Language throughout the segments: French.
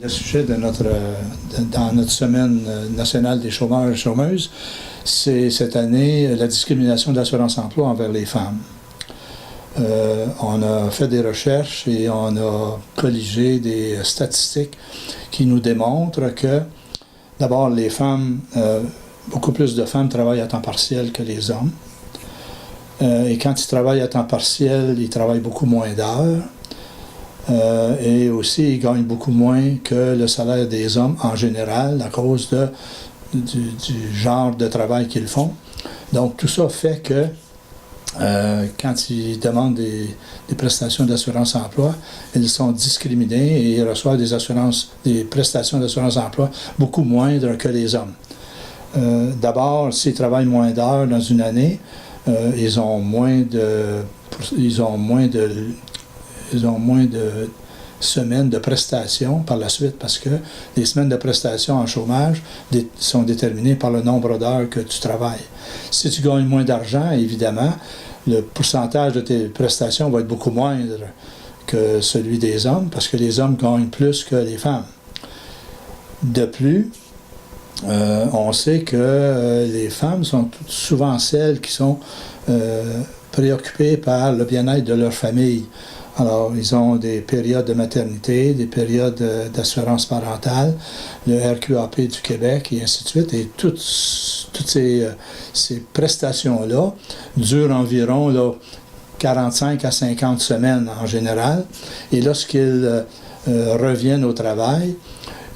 Le sujet de dans notre semaine nationale des chômeurs et chômeuses, c'est cette année la discrimination de l'assurance-emploi envers les femmes. On a fait des recherches et on a colligé des statistiques qui nous démontrent que, d'abord, les femmes, beaucoup plus de femmes travaillent à temps partiel que les hommes. Et quand ils travaillent à temps partiel, ils travaillent beaucoup moins d'heures. Et aussi, ils gagnent beaucoup moins que le salaire des hommes en général à cause du genre de travail qu'ils font. Donc, tout ça fait que quand ils demandent des prestations d'assurance-emploi, ils sont discriminés et ils reçoivent des prestations d'assurance-emploi beaucoup moindres que les hommes. D'abord, s'ils travaillent moins d'heures dans une année, ils ont moins de semaines de prestations par la suite parce que les semaines de prestations en chômage sont déterminées par le nombre d'heures que tu travailles. Si tu gagnes moins d'argent, évidemment, le pourcentage de tes prestations va être beaucoup moindre que celui des hommes parce que les hommes gagnent plus que les femmes. De plus, on sait que les femmes sont souvent celles qui sont préoccupées par le bien-être de leur famille. Alors, ils ont des périodes de maternité, des périodes d'assurance parentale, le RQAP du Québec et ainsi de suite. Et toutes ces prestations-là durent environ 45 à 50 semaines en général. Et lorsqu'ils reviennent au travail,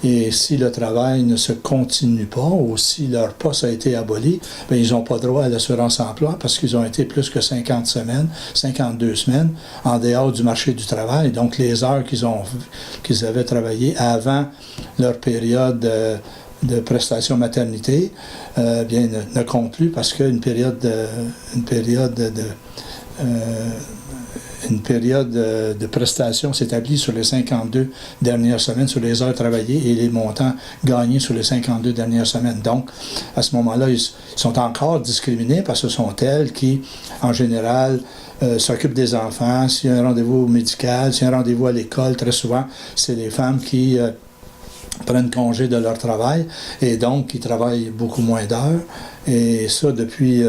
et si le travail ne se continue pas ou si leur poste a été aboli, bien, ils n'ont pas droit à l'assurance-emploi parce qu'ils ont été plus que 50 semaines, 52 semaines en dehors du marché du travail. Donc, les heures qu'ils avaient travaillées avant leur période de prestation maternité bien, ne comptent plus parce qu'une période de prestation s'établit sur les 52 dernières semaines, sur les heures travaillées et les montants gagnés sur les 52 dernières semaines. Donc, à ce moment-là, ils sont encore discriminés parce que ce sont elles qui, en général, s'occupent des enfants. S'il y a un rendez-vous médical, s'il y a un rendez-vous à l'école, très souvent, c'est les femmes qui prennent congé de leur travail et donc qui travaillent beaucoup moins d'heures. Et ça, depuis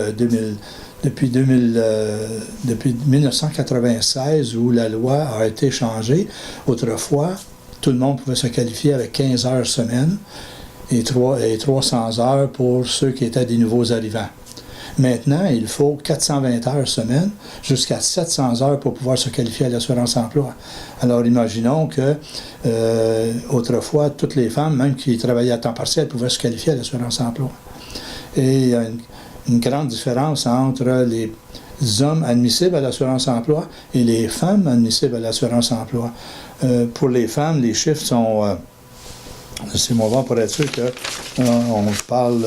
1996, où la loi a été changée, autrefois, tout le monde pouvait se qualifier avec 15 heures semaine et 300 heures pour ceux qui étaient des nouveaux arrivants. Maintenant, il faut 420 heures semaine jusqu'à 700 heures pour pouvoir se qualifier à l'assurance-emploi. Alors, imaginons que autrefois, toutes les femmes, même qui travaillaient à temps partiel, pouvaient se qualifier à l'assurance-emploi. Et il y a une grande différence entre les hommes admissibles à l'assurance-emploi et les femmes admissibles à l'assurance-emploi. Pour les femmes, les chiffres sont... laissez-moi voir pour être sûr qu'on parle...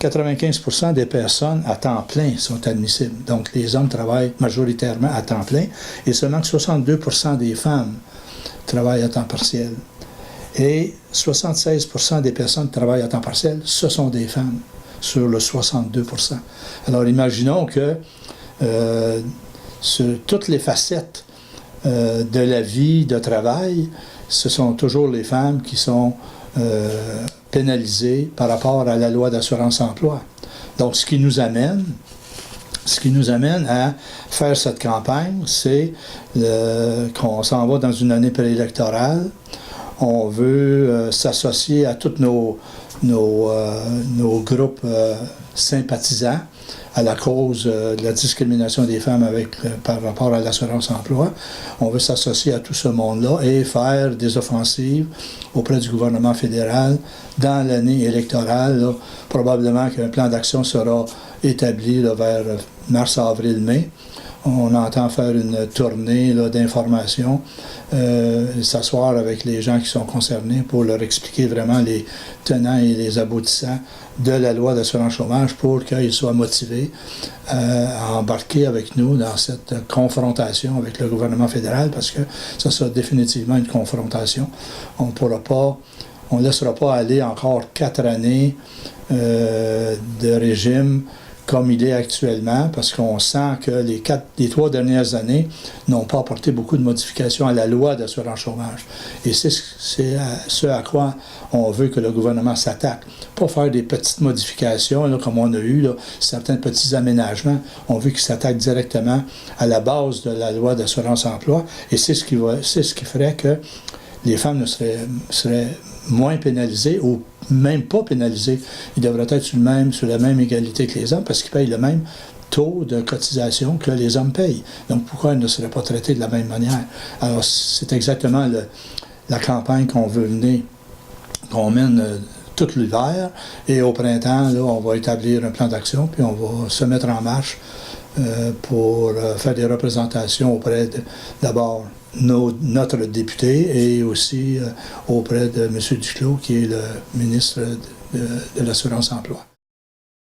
95% des personnes à temps plein sont admissibles. Donc, les hommes travaillent majoritairement à temps plein et seulement 62% des femmes travaillent à temps partiel. Et 76% des personnes qui travaillent à temps partiel, ce sont des femmes, sur le 62%. Alors, imaginons que sur toutes les facettes de la vie de travail, ce sont toujours les femmes qui sont pénalisées par rapport à la loi d'assurance-emploi. Donc, ce qui nous amène à faire cette campagne, c'est qu'on s'en va dans une année préélectorale. On veut s'associer à tous nos groupes sympathisants à la cause de la discrimination des femmes par rapport à l'assurance-emploi. On veut s'associer à tout ce monde-là et faire des offensives auprès du gouvernement fédéral dans l'année électorale. Là, probablement qu'un plan d'action sera établi là, vers mars, avril, mai. On entend faire une tournée d'information, s'asseoir avec les gens qui sont concernés pour leur expliquer vraiment les tenants et les aboutissants de la loi d'assurance chômage pour qu'ils soient motivés à embarquer avec nous dans cette confrontation avec le gouvernement fédéral parce que ça sera définitivement une confrontation. On ne laissera pas aller encore 4 années de régime comme il est actuellement, parce qu'on sent que les 3 dernières années n'ont pas apporté beaucoup de modifications à la loi d'assurance chômage. Et c'est ce à quoi on veut que le gouvernement s'attaque. Pas faire des petites modifications, là, comme on a eu, là, certains petits aménagements. On veut qu'il s'attaque directement à la base de la loi d'assurance-emploi. Et c'est ce qui ferait que les femmes seraient moins pénalisées ou même pas pénalisées. Ils devraient être sur la même égalité que les hommes parce qu'ils payent le même taux de cotisation que les hommes payent. Donc pourquoi ils ne seraient pas traités de la même manière? Alors c'est exactement la campagne qu'on veut mener, qu'on mène tout l'hiver, et au printemps, là, on va établir un plan d'action, puis on va se mettre en marche pour faire des représentations auprès d'abord notre député et aussi auprès de M. Duclos, qui est le ministre de l'Assurance-emploi.